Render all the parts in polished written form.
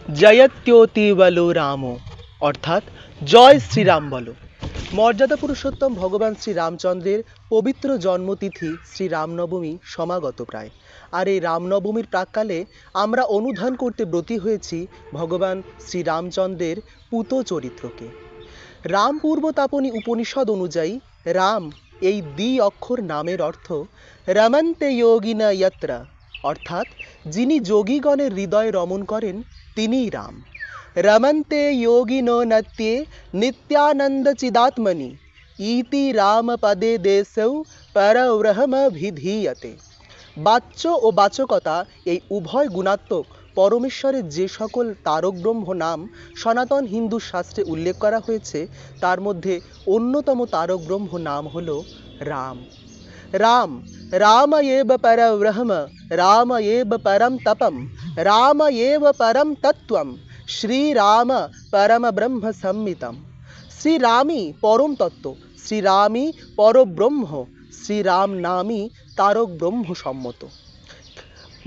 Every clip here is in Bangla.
জয়ত্যতি বলো রাম, অর্থাৎ জয় শ্রীরাম বলো। মর্যাদা পুরুষোত্তম ভগবান শ্রী রামচন্দ্রের পবিত্র জন্মতিথি শ্রী রামনবমী সমাগত প্রায়। আর এই রামনবমীর প্রাক্কালে আমরা অনুধান করতে ব্রতী হয়েছি ভগবান শ্রী রামচন্দ্রের পুত চরিত্রকে। রাম পূর্বতাপনী উপনিষদ অনুযায়ী রাম এই দ্বি অক্ষর নামের অর্থ রমন্তে যোগিনা যত্র, অর্থাৎ যিনি যোগীগণের হৃদয় রমণ করেন তিনিই রাম। রমন্তে যোগিনো নত্যে নিত্যানন্দ চিদাত্মনি ইতি রাম পদে দেশৌ পরব্রহ্মভিধীয়তে। বাচ্য ও বাচকতা এই উভয় গুণাত্মক পরমেশ্বরের যে সকল তারক ব্রহ্ম নাম সনাতন হিন্দু শাস্ত্রে উল্লেখ করা হয়েছে তার মধ্যে অন্যতম তারক ব্রহ্ম নাম হল রাম। রাম রাম এব পরব্রহ্ম, রাম এব পরম তপম, রাম এব পরম তত্ত্বম, শ্রীরাম পরম ব্রহ্ম সম্মিতম। শ্রীরামই পরম তত্ত্ব, শ্রীরামই পরব্রহ্ম, শ্রীরাম নামই তারক ব্রহ্ম সম্মত।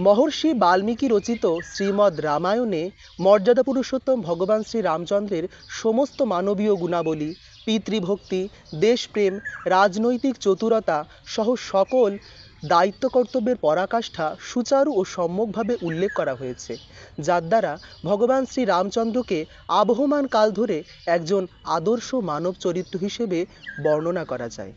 মহর্ষি বাল্মীকি রচিত শ্রীমদ্ রামায়ণে মর্যাদা পুরুষোত্তম ভগবান শ্রী রামচন্দ্রের সমস্ত মানবীয় গুণাবলী, পিতৃভক্তি, দেশপ্রেম, রাজনৈতিক চতুরতা সহ সকল দায়িত্ব কর্তব্যের পরাকাষ্ঠা সুচারু ও সম্যকভাবে উল্লেখ করা হয়েছে, যার দ্বারা ভগবান শ্রী রামচন্দ্রকে আবহমান কাল ধরে একজন আদর্শ মানব চরিত্র হিসেবে বর্ণনা করা যায়।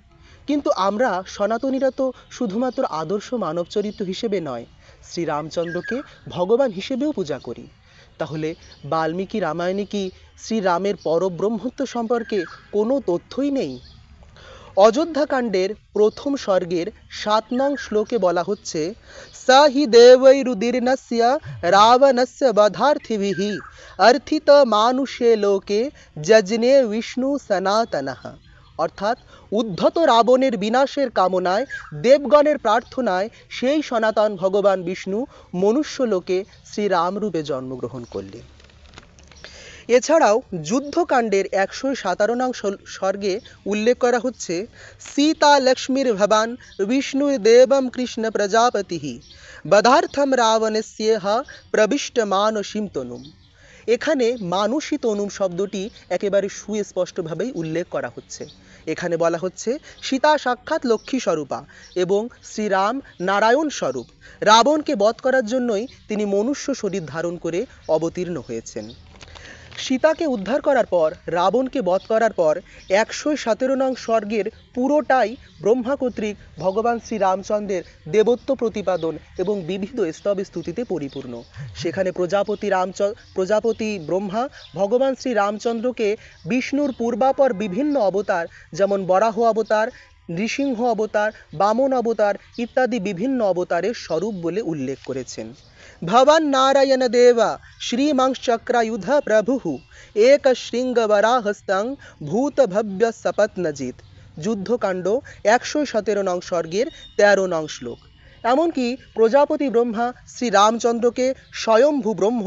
কিন্তু আমরা সনাতনীরা তো শুধুমাত্র আদর্শ মানব চরিত্র হিসেবে নয়, শ্রীরামচন্দ্রকে ভগবান হিসেবেও পূজা করি। তাহলে বাল্মীকি রামায়ণে কি শ্রীরামের পরব্রহ্মত্ব সম্পর্কে কোনো তথ্যই নেই? অযোধ্যাকাণ্ডের প্রথম স্বর্গের 7 নং শ্লোকে বলা হচ্ছে, স হি দেবৈরুদীর্ণস্য রাবণস্য বধার্থিভিঃ অর্থিত মানুষে লোকে যজনে বিষ্ণু সনাতনঃ। অর্থাৎ উদ্ধত রাবণের বিনাশের কামনায়, দেবগণের প্রার্থনায় সেই সনাতন ভগবান বিষ্ণু মনুষ্যলোকে শ্রীরামরূপে জন্মগ্রহণ করলেন। এছাড়াও যুদ্ধকাণ্ডের 117 নং স্বর্গে উল্লেখ করা হচ্ছে, সীতা লক্ষ্মীর ভবান বিষ্ণুর দেবম কৃষ্ণ প্রজাপতিঃ বধার্থম রাবণস্যেহ প্রবিষ্ট মানসীম তনুম। এখানে মানসী তনুম শব্দটি একেবারে সুস্পষ্টভাবেই উল্লেখ করা হচ্ছে। এখানে বলা হচ্ছে সীতা সাক্ষাৎ লক্ষ্মী স্বরূপা এবং শ্রীরাম নারায়ণ স্বরূপ। রাবণকে বধ করার জন্যই তিনি মনুষ্য শরীর ধারণ করে অবতীর্ণ হয়েছেন। সীতাকে উদ্ধার করার পর, রাবণকে বধ করার পর 117 নং স্বর্গের পুরোটাই ব্রহ্মা কর্তৃক ভগবান শ্রী রামচন্দ্রের দেবত্ব প্রতিপাদন এবং বিবিধ স্তব স্তুতিতে পরিপূর্ণ। সেখানে প্রজাপতি ব্রহ্মা ভগবান শ্রী রামচন্দ্রকে বিষ্ণুর পূর্বাপর বিভিন্ন অবতার, যেমন বরাহ অবতার, নৃসিংহ অবতার, বামন অবতার ইত্যাদি বিভিন্ন অবতারের স্বরূপ বলে উল্লেখ করেছেন। ভবান নারায়ণ দেবা শ্রীমাংশ্চক্রায়ুধ প্রভুঃ এক শৃঙ্গ বরাহস্তং ভূত ভব্য সপত্নজিৎ। যুদ্ধকাণ্ড 117 নং স্বর্গের 13 নং শ্লোক। এমনকি প্রজাপতি ব্রহ্মা শ্রী রামচন্দ্রকে স্বয়ম্ভু ব্রহ্ম,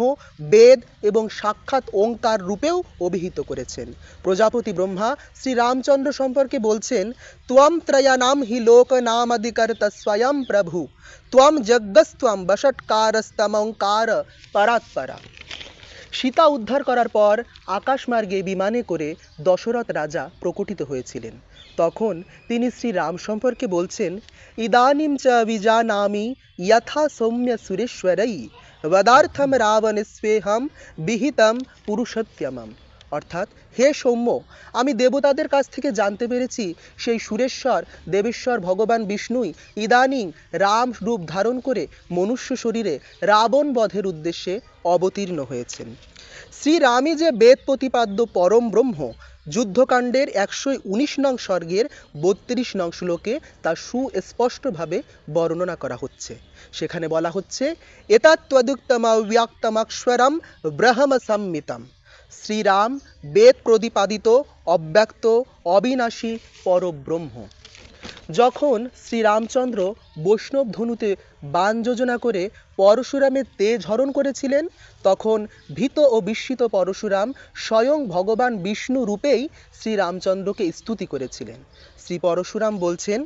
বেদ এবং সাক্ষাৎ ওঙ্কার রূপেও অভিহিত করেছেন। প্রজাপতি ব্রহ্মা শ্রী রামচন্দ্র সম্পর্কে বলছেন, ত্বম ত্রয়ানাম হি লোকনামধিকর্ত স্বয়ং প্রভু ত্বম যজ্ঞস্ত্বম বষটকারস্তমঙ্কার পরাৎপরা। সীতা উদ্ধার করার পর আকাশমার্গে বিমানে করে দশরথ রাজা প্রকটিত হয়েছিলেন। তখন তিনি শ্রী রাম সম্পর্কে বলছেন, ইদানিম চ বিজানামি যথা সৌম্য সুরেশ্বরৈ বদার্থম রাবণস্যেহম বিহিতম পুরুষোত্তমম। অর্থাৎ, হে সৌম্য, আমি দেবতাদের কাছ থেকে জানতে পেরেছি সেই সুরেশ্বর দেবেশ্বর ভগবান বিষ্ণুই ইদানিং রাম রূপ ধারণ করে মনুষ্য শরীরে রাবণ বধের উদ্দেশ্যে অবতীর্ণ হয়েছেন। শ্রীরামই যে বেদ প্রতিপাদ্য পরম ব্রহ্ম, যুদ্ধকাণ্ডের 119 নং স্বর্গের 32 নং শ্লোকে তা সুস্পষ্টভাবে বর্ণনা করা হচ্ছে। সেখানে বলা হচ্ছে, এতত্ত্বদুক্তমব্যক্তমক্ষরম ব্রহ্ম সম্মিতম। শ্রীরাম বেদ প্রতিপাদিত অব্যক্ত অবিনাশী পরব্রহ্ম। যখন শ্রীরামচন্দ্র বৈষ্ণব ধনুতে বাণ যোজনা করে পরশুরামের তেজ হরণ করেছিলেন, তখন ভীত ও বিস্মিত পরশুরাম স্বয়ং ভগবান বিষ্ণু রূপেই শ্রীরামচন্দ্রকে স্তুতি করেছিলেন। শ্রী পরশুরাম বলছেন,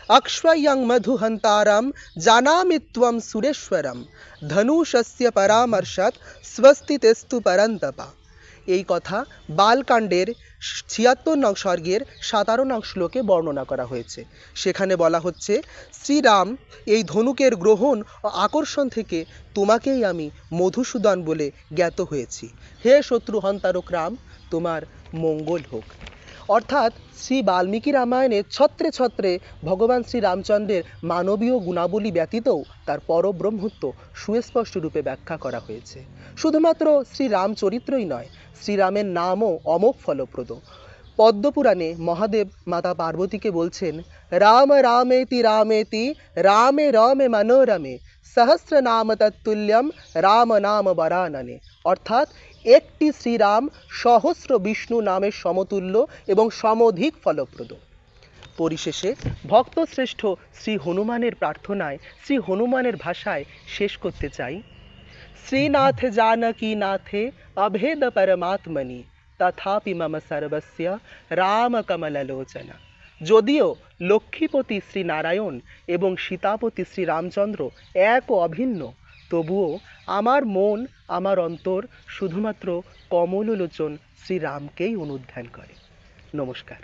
अक्ष्वयं मधुहन्तारं जानामि त्वं सुरेश्वरं धनुषस्य परामर्शात् स्वस्ति तेस्तु परन्तपा। এই কথা বালকাণ্ডের ৭৬ নং সর্গের ১৭ নং শ্লোকে বর্ণনা করা হয়েছে। সেখানে বলা হচ্ছে, শ্রীরাম এই ধনুকের গ্রহণ ও আকর্ষণ থেকে তোমাকেই আমি মধুসূদন বলে জ্ঞাত হয়েছি। হে শত্রু হন্তারক রাম, তোমার মঙ্গল হোক। অর্থাৎ শ্রী বাল্মীকি রামায়ণে ছত্রে ছত্রে ভগবান শ্রী রামচন্দ্রের মানবীয় গুণাবলী ব্যতীতও তার পরব্রহ্মত্ব সুস্পষ্ট রূপে ব্যাখ্যা করা হয়েছে। শুধুমাত্র শ্রী রামচরিত্রই নয়, শ্রীরামের নামও অমোঘ ফলপ্রদ। পদ্মপুরাণে মহাদেব মাতা পার্বতীকে বলছেন, রাম রামেতি রামেতি রামে রমে মনোরমে সহস্র নাম তত্তুল্যম রাম নাম বরাননে। অর্থাৎ একটি শ্রীরাম সহস্র বিষ্ণু নামের সমতুল্য এবং সমধিক ফলপ্রদ। পরিশেষে ভক্তশ্রেষ্ঠ শ্রী হনুমানের প্রার্থনায় শ্রী হনুমানের ভাষায় শেষ করতে চাই, শ্রীনাথ জানকী নাথে অভেদ পরমাত্মনি তথাপি মম সর্বস্য রাম কমললোচনা। যদিও লক্ষ্মীপতি শ্রী নারায়ণ এবং সীতাপতি শ্রী রামচন্দ্র এক ও অভিন্ন, তবুও আমার মন, আমার অন্তর শুধুমাত্র কমললোচন শ্রীরামকেই অনুধ্যান করে। নমস্কার।